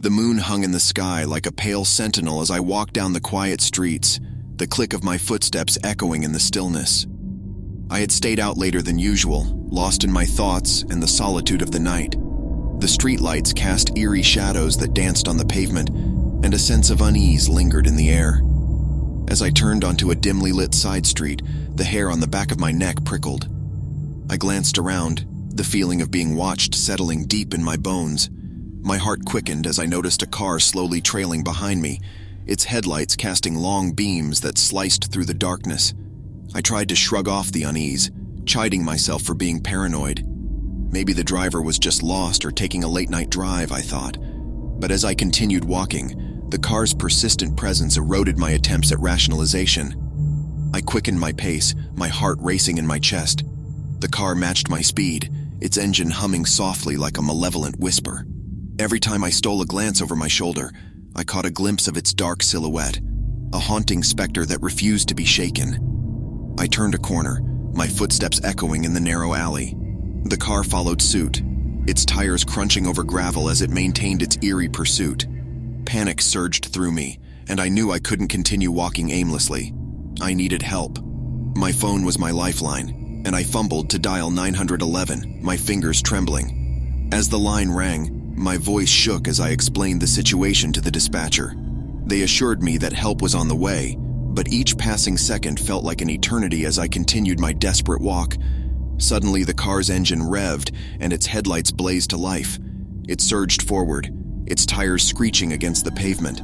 The moon hung in the sky like a pale sentinel as I walked down the quiet streets, the click of my footsteps echoing in the stillness. I had stayed out later than usual, lost in my thoughts and the solitude of the night. The streetlights cast eerie shadows that danced on the pavement, and a sense of unease lingered in the air. As I turned onto a dimly lit side street, the hair on the back of my neck prickled. I glanced around, the feeling of being watched settling deep in my bones. My heart quickened as I noticed a car slowly trailing behind me, its headlights casting long beams that sliced through the darkness. I tried to shrug off the unease, chiding myself for being paranoid. Maybe the driver was just lost or taking a late-night drive, I thought. But as I continued walking, the car's persistent presence eroded my attempts at rationalization. I quickened my pace, my heart racing in my chest. The car matched my speed, its engine humming softly like a malevolent whisper. Every time I stole a glance over my shoulder, I caught a glimpse of its dark silhouette, a haunting specter that refused to be shaken. I turned a corner, my footsteps echoing in the narrow alley. The car followed suit, its tires crunching over gravel as it maintained its eerie pursuit. Panic surged through me, and I knew I couldn't continue walking aimlessly. I needed help. My phone was my lifeline, and I fumbled to dial 911, my fingers trembling. As the line rang, my voice shook as I explained the situation to the dispatcher. They assured me that help was on the way, but each passing second felt like an eternity as I continued my desperate walk. Suddenly, the car's engine revved and its headlights blazed to life. It surged forward, its tires screeching against the pavement.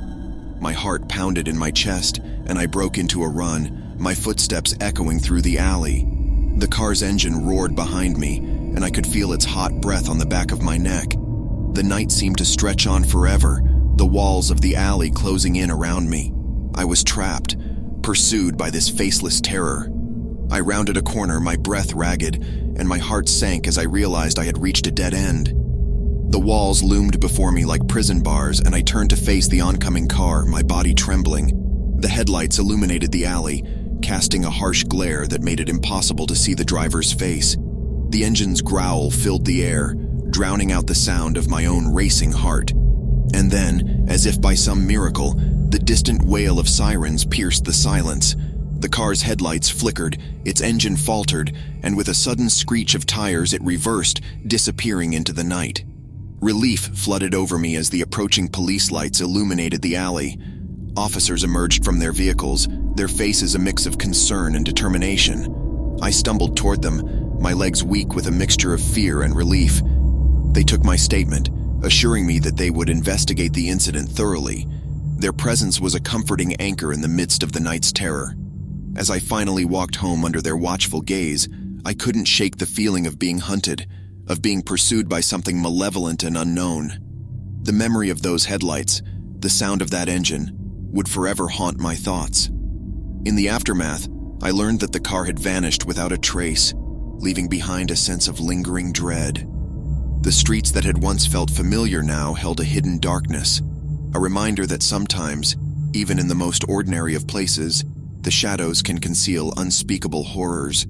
My heart pounded in my chest, and I broke into a run, my footsteps echoing through the alley. The car's engine roared behind me, and I could feel its hot breath on the back of my neck. The night seemed to stretch on forever, the walls of the alley closing in around me. I was trapped, pursued by this faceless terror. I rounded a corner, my breath ragged, and my heart sank as I realized I had reached a dead end. The walls loomed before me like prison bars, and I turned to face the oncoming car, my body trembling. The headlights illuminated the alley, casting a harsh glare that made it impossible to see the driver's face. The engine's growl filled the air, drowning out the sound of my own racing heart. And then, as if by some miracle, the distant wail of sirens pierced the silence. The car's headlights flickered, its engine faltered, and with a sudden screech of tires it reversed, disappearing into the night. Relief flooded over me as the approaching police lights illuminated the alley. Officers emerged from their vehicles, their faces a mix of concern and determination. I stumbled toward them, my legs weak with a mixture of fear and relief. They took my statement, assuring me that they would investigate the incident thoroughly. Their presence was a comforting anchor in the midst of the night's terror. As I finally walked home under their watchful gaze, I couldn't shake the feeling of being hunted, of being pursued by something malevolent and unknown. The memory of those headlights, the sound of that engine, would forever haunt my thoughts. In the aftermath, I learned that the car had vanished without a trace, leaving behind a sense of lingering dread. The streets that had once felt familiar now held a hidden darkness, a reminder that sometimes, even in the most ordinary of places, the shadows can conceal unspeakable horrors.